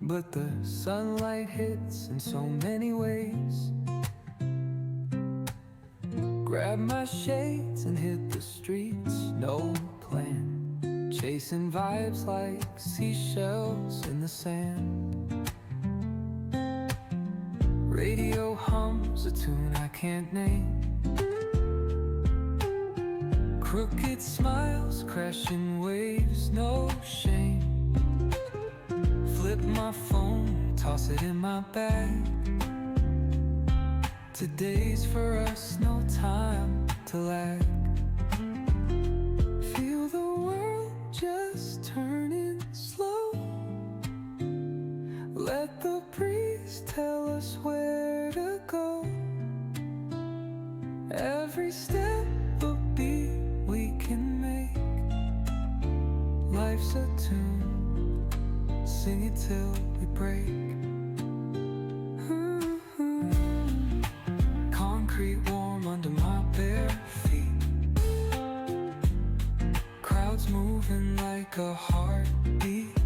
but the sunlight hits in so many ways. Grab my shades and hit the streets, no plan, chasing vibes like seashells in the sand. Radio hums a tune I can't name. Crooked smiles, crashing waves, no shame. Flip my phone, toss it in my bag. Today's for us, no time to lag. Feel the world just turning slow. Let the breeze tell us where to go. Every step a beat we can make. Life's a tune, sing it till we break. Concrete warm under my bare feet. Crowds moving like a heartbeat.